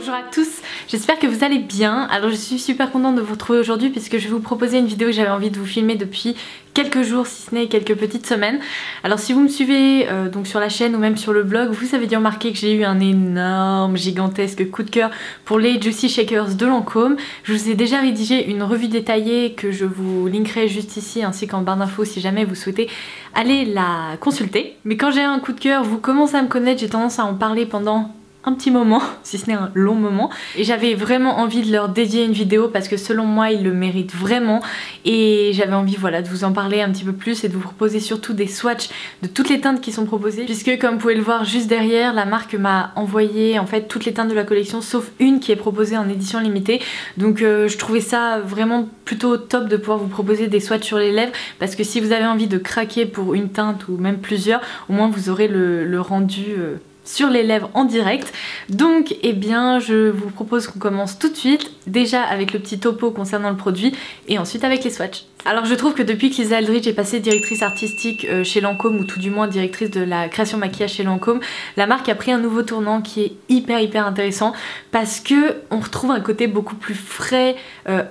Bonjour à tous, j'espère que vous allez bien. Alors je suis super contente de vous retrouver aujourd'hui puisque je vais vous proposer une vidéo que j'avais envie de vous filmer depuis quelques jours, si ce n'est quelques petites semaines. Alors si vous me suivez donc sur la chaîne ou même sur le blog, vous avez dû remarquer que j'ai eu un énorme, gigantesque coup de cœur pour les Juicy Shakers de Lancôme. Je vous ai déjà rédigé une revue détaillée que je vous linkerai juste ici ainsi qu'en barre d'infos si jamais vous souhaitez aller la consulter. Mais quand j'ai un coup de cœur, vous commencez à me connaître, j'ai tendance à en parler pendant un petit moment, si ce n'est un long moment, et j'avais vraiment envie de leur dédier une vidéo parce que selon moi ils le méritent vraiment et j'avais envie voilà de vous en parler un petit peu plus et de vous proposer surtout des swatchs de toutes les teintes qui sont proposées puisque comme vous pouvez le voir juste derrière, la marque m'a envoyé en fait toutes les teintes de la collection sauf une qui est proposée en édition limitée, donc je trouvais ça vraiment plutôt top de pouvoir vous proposer des swatchs sur les lèvres parce que si vous avez envie de craquer pour une teinte ou même plusieurs, au moins vous aurez le rendu sur les lèvres en direct. Donc eh bien je vous propose qu'on commence tout de suite, déjà avec le petit topo concernant le produit et ensuite avec les swatchs. Alors je trouve que depuis que Lisa Eldridge est passée directrice artistique chez Lancôme, ou tout du moins directrice de la création maquillage chez Lancôme, la marque a pris un nouveau tournant qui est hyper intéressant parce que on retrouve un côté beaucoup plus frais,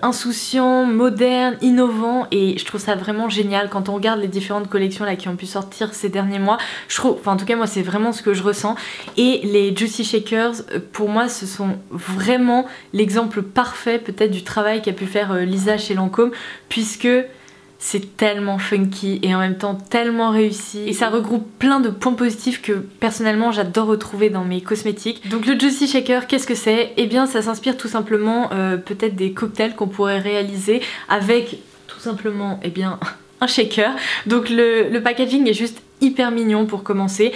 insouciant, moderne, innovant, et je trouve ça vraiment génial quand on regarde les différentes collections là qui ont pu sortir ces derniers mois. Je trouve, enfin en tout cas moi c'est vraiment ce que je ressens, et les Juicy Shakers pour moi ce sont vraiment l'exemple parfait peut-être du travail qu'a pu faire Lisa chez Lancôme, puisque c'est tellement funky et en même temps tellement réussi et ça regroupe plein de points positifs que personnellement j'adore retrouver dans mes cosmétiques. Donc le Juicy Shaker, qu'est-ce que c'est? Eh bien ça s'inspire tout simplement peut-être des cocktails qu'on pourrait réaliser avec tout simplement eh bien un shaker. Donc le packaging est juste hyper mignon pour commencer.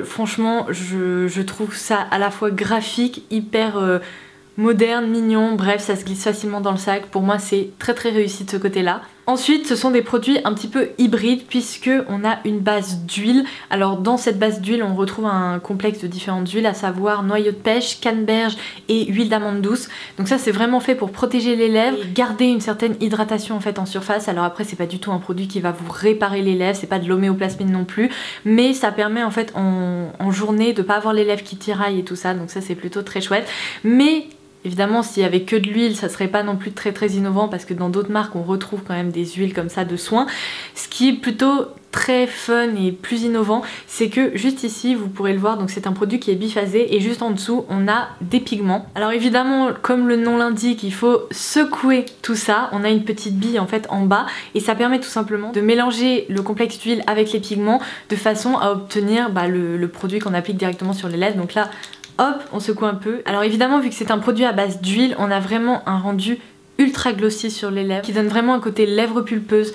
Franchement je trouve ça à la fois graphique, hyper moderne, mignon, bref ça se glisse facilement dans le sac. Pour moi c'est très réussi de ce côté là. Ensuite ce sont des produits un petit peu hybrides puisque on a une base d'huile. Alors dans cette base d'huile on retrouve un complexe de différentes huiles, à savoir noyau de pêche, canneberge et huile d'amande douce. Donc ça c'est vraiment fait pour protéger les lèvres et garder une certaine hydratation en fait en surface. Alors après c'est pas du tout un produit qui va vous réparer les lèvres, c'est pas de l'homéoplasmine non plus, mais ça permet en fait en journée de pas avoir les lèvres qui tiraillent et tout ça, donc ça c'est plutôt très chouette. Mais évidemment s'il y avait que de l'huile ça serait pas non plus très innovant parce que dans d'autres marques on retrouve quand même des huiles comme ça de soin. Ce qui est plutôt très fun et plus innovant, c'est que juste ici vous pourrez le voir, donc c'est un produit qui est biphasé et juste en dessous on a des pigments. Alors évidemment comme le nom l'indique il faut secouer tout ça, on a une petite bille en fait en bas et ça permet tout simplement de mélanger le complexe d'huile avec les pigments de façon à obtenir le produit qu'on applique directement sur les lèvres. Donc là hop, on secoue un peu. Alors évidemment vu que c'est un produit à base d'huile, on a vraiment un rendu ultra glossy sur les lèvres qui donne vraiment un côté lèvres pulpeuses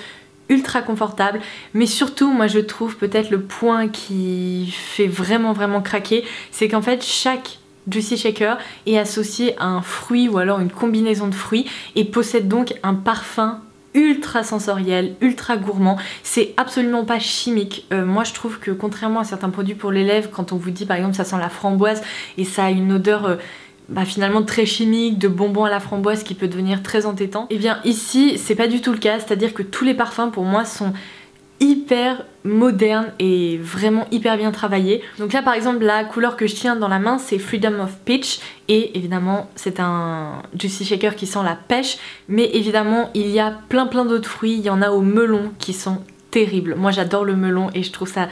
ultra confortable, mais surtout moi je trouve peut-être le point qui fait vraiment craquer, c'est qu'en fait chaque Juicy Shaker est associé à un fruit ou alors une combinaison de fruits et possède donc un parfum ultra sensoriel, ultra gourmand. C'est absolument pas chimique. Moi je trouve que contrairement à certains produits pour les lèvres, quand on vous dit par exemple ça sent la framboise et ça a une odeur finalement très chimique, de bonbons à la framboise qui peut devenir très entêtant, et bien ici c'est pas du tout le cas, c'est-à-dire que tous les parfums pour moi sont hyper moderne et vraiment hyper bien travaillé. Donc là par exemple la couleur que je tiens dans la main c'est Freedom of Peach et évidemment c'est un Juicy Shaker qui sent la pêche, mais évidemment il y a plein d'autres fruits, il y en a au melon qui sont terribles. Moi j'adore le melon et je trouve ça...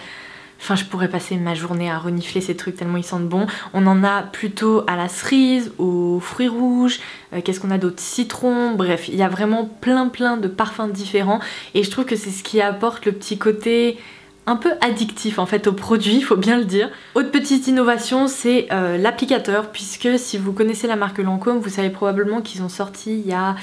Enfin je pourrais passer ma journée à renifler ces trucs tellement ils sentent bon. On en a plutôt à la cerise, aux fruits rouges, qu'est-ce qu'on a d'autre, citron, bref il y a vraiment plein de parfums différents et je trouve que c'est ce qui apporte le petit côté un peu addictif en fait au produit, il faut bien le dire. Autre petite innovation c'est l'applicateur, puisque si vous connaissez la marque Lancôme vous savez probablement qu'ils ont sorti il y a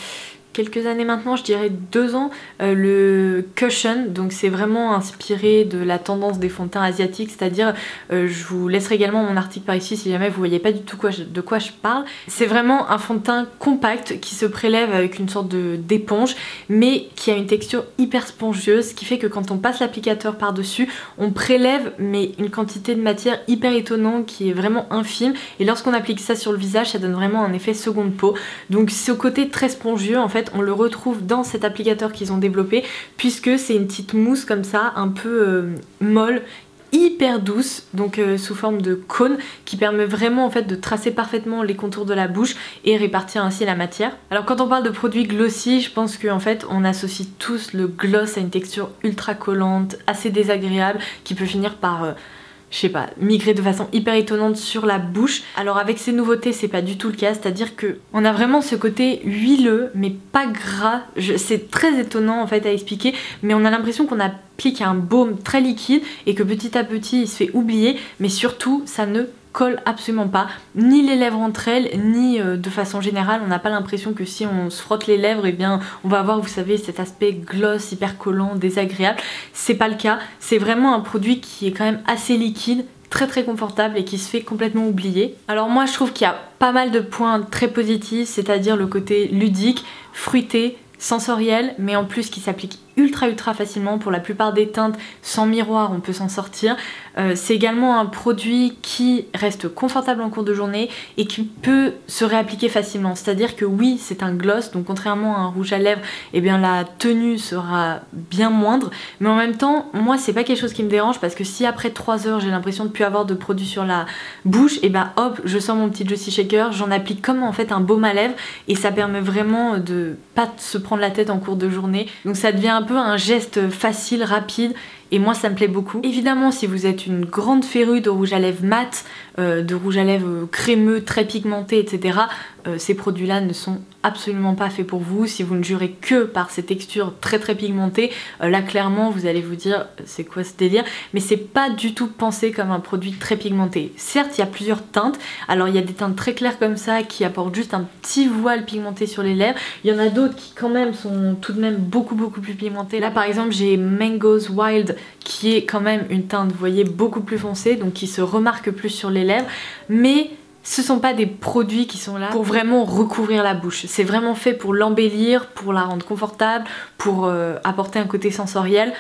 quelques années maintenant, je dirais 2 ans, le Cushion. Donc c'est vraiment inspiré de la tendance des fonds de teint asiatiques, c'est-à-dire je vous laisserai également mon article par ici si jamais vous voyez pas du tout de quoi je parle. C'est vraiment un fond de teint compact qui se prélève avec une sorte d'éponge mais qui a une texture hyper spongieuse, ce qui fait que quand on passe l'applicateur par dessus on prélève mais une quantité de matière hyper étonnante qui est vraiment infime, et lorsqu'on applique ça sur le visage ça donne vraiment un effet seconde peau. Donc ce côté très spongieux en fait on le retrouve dans cet applicateur qu'ils ont développé, puisque c'est une petite mousse comme ça un peu molle hyper douce, donc sous forme de cône, qui permet vraiment en fait de tracer parfaitement les contours de la bouche et répartir ainsi la matière. Alors quand on parle de produits glossy, je pense qu'en fait on associe tous le gloss à une texture ultra collante, assez désagréable, qui peut finir par je sais pas, migrer de façon hyper étonnante sur la bouche. Alors avec ces nouveautés c'est pas du tout le cas, c'est-à-dire que on a vraiment ce côté huileux mais pas gras. C'est très étonnant en fait à expliquer, mais on a l'impression qu'on applique un baume très liquide et que petit à petit il se fait oublier, mais surtout ça ne colle absolument pas, ni les lèvres entre elles, ni de façon générale. On n'a pas l'impression que si on se frotte les lèvres, et bien on va avoir, vous savez, cet aspect gloss, hyper collant, désagréable. C'est pas le cas, c'est vraiment un produit qui est quand même assez liquide, très confortable et qui se fait complètement oublier. Alors moi je trouve qu'il y a pas mal de points très positifs, c'est-à-dire le côté ludique, fruité, sensoriel, mais en plus qui s'applique ultra facilement. Pour la plupart des teintes, sans miroir on peut s'en sortir. C'est également un produit qui reste confortable en cours de journée et qui peut se réappliquer facilement, c'est à dire que oui c'est un gloss, donc contrairement à un rouge à lèvres, et bien la tenue sera bien moindre, mais en même temps moi c'est pas quelque chose qui me dérange, parce que si après 3 heures j'ai l'impression de plus avoir de produit sur la bouche, et ben hop, je sors mon petit Juicy Shaker, j'en applique comme en fait un baume à lèvres, et ça permet vraiment de pas se prendre la tête en cours de journée. Donc ça devient un peu un geste facile, rapide, et moi ça me plaît beaucoup. Évidemment si vous êtes une grande férue de rouge à lèvres mat, de rouge à lèvres crémeux, très pigmenté, etc., ces produits là ne sont absolument pas faits pour vous. Si vous ne jurez que par ces textures très pigmentées, là clairement vous allez vous dire c'est quoi ce délire, mais c'est pas du tout pensé comme un produit très pigmenté. Certes il y a plusieurs teintes, alors il y a des teintes très claires comme ça qui apportent juste un petit voile pigmenté sur les lèvres, il y en a d'autres qui quand même sont tout de même beaucoup plus pigmentées. Là par exemple j'ai Mangoes Wild qui est quand même une teinte, vous voyez, beaucoup plus foncée, donc qui se remarque plus sur les lèvres, mais ce sont pas des produits qui sont là pour vraiment recouvrir la bouche. C'est vraiment fait pour l'embellir, pour la rendre confortable, pour apporter un côté sensoriel.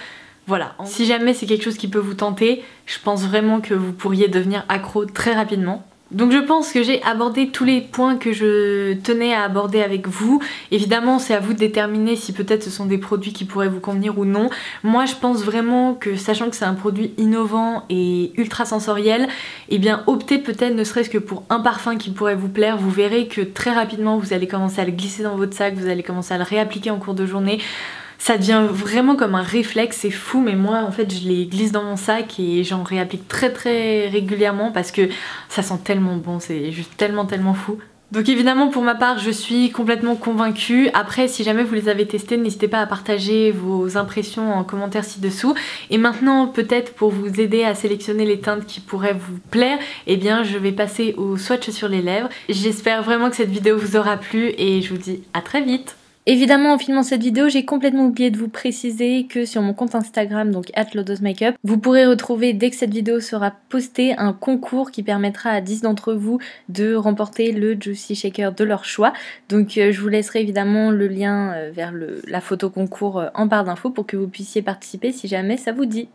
Voilà, si jamais c'est quelque chose qui peut vous tenter, je pense vraiment que vous pourriez devenir accro très rapidement. Donc je pense que j'ai abordé tous les points que je tenais à aborder avec vous. Évidemment c'est à vous de déterminer si peut-être ce sont des produits qui pourraient vous convenir ou non. Moi je pense vraiment que, sachant que c'est un produit innovant et ultra sensoriel, eh bien optez peut-être ne serait-ce que pour un parfum qui pourrait vous plaire. Vous verrez que très rapidement vous allez commencer à le glisser dans votre sac, vous allez commencer à le réappliquer en cours de journée. Ça devient vraiment comme un réflexe, c'est fou, mais moi en fait je les glisse dans mon sac et j'en réapplique très régulièrement parce que ça sent tellement bon, c'est juste tellement fou. Donc évidemment pour ma part je suis complètement convaincue. Après si jamais vous les avez testés, n'hésitez pas à partager vos impressions en commentaire ci-dessous. Et maintenant peut-être pour vous aider à sélectionner les teintes qui pourraient vous plaire, eh bien je vais passer au swatch sur les lèvres. J'espère vraiment que cette vidéo vous aura plu et je vous dis à très vite. Évidemment, en filmant cette vidéo, j'ai complètement oublié de vous préciser que sur mon compte Instagram, donc @lodosmakeup, vous pourrez retrouver, dès que cette vidéo sera postée, un concours qui permettra à 10 d'entre vous de remporter le Juicy Shaker de leur choix. Donc je vous laisserai évidemment le lien vers la photo concours en barre d'infos pour que vous puissiez participer si jamais ça vous dit.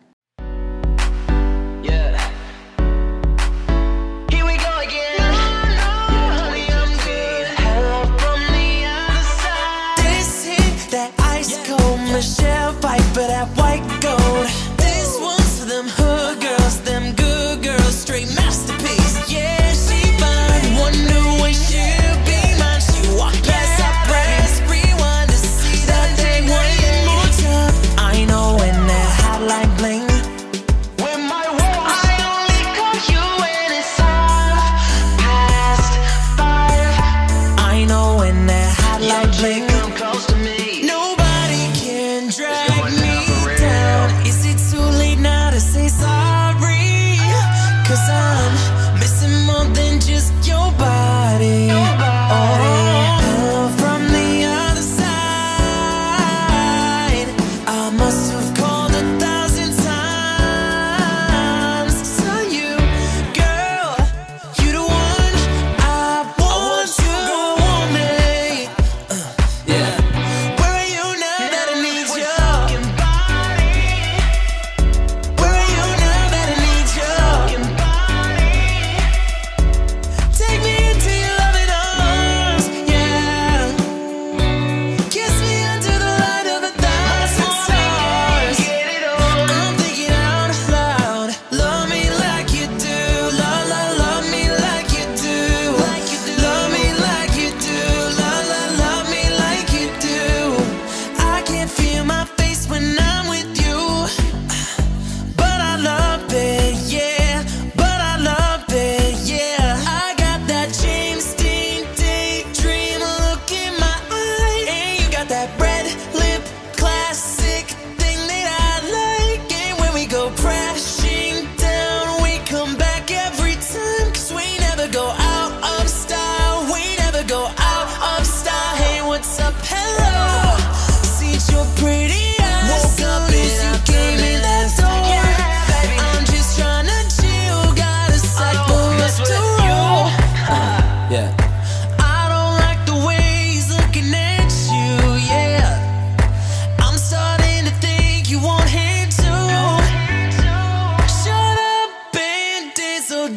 Michelle Piper, that white gold. This one's for them hood girls, them good girls, straight masterpiece. Yeah, she fine. Wonder when she'll be mine. She walk past, I press rewind to see that day one more time. I know when that hotline bling. When my walls, I only call you when it's 5:05. I know when that hotline bling. Come close to me. Drag me down.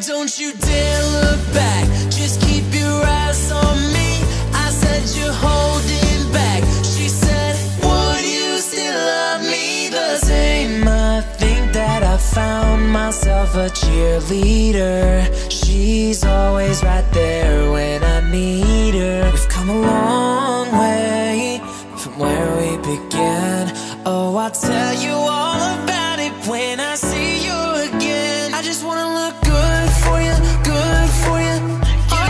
don't you dare look back. Just keep your eyes on me. I said you're holding back. She said, would you still love me the same? I think that I found myself a cheerleader. She's always right there when I need her. We've come a long way from where we began. Oh, I'll tell you all about it when I see you again. I just wanna look good for you, good for you. Oh,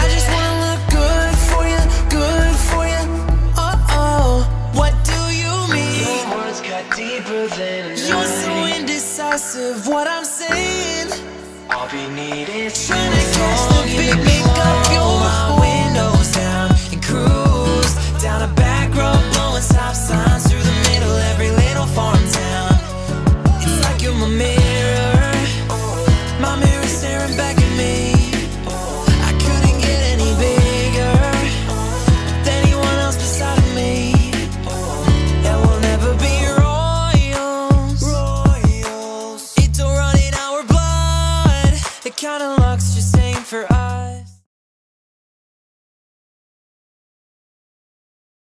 I just wanna look good for you, good for you. Oh, what do you mean? Your words cut deeper than a knife. You're so indecisive, what I'm saying. All we need is trying to catch the beat, make up your my windows down and cruise down a back road, blowing stop signs through the middle, every little farm town. It's like you're my mirror staring back at me. I couldn't get any bigger with anyone else beside of me. And we'll never be royals. It don't run in our blood. The kind of luck's just ain't for us.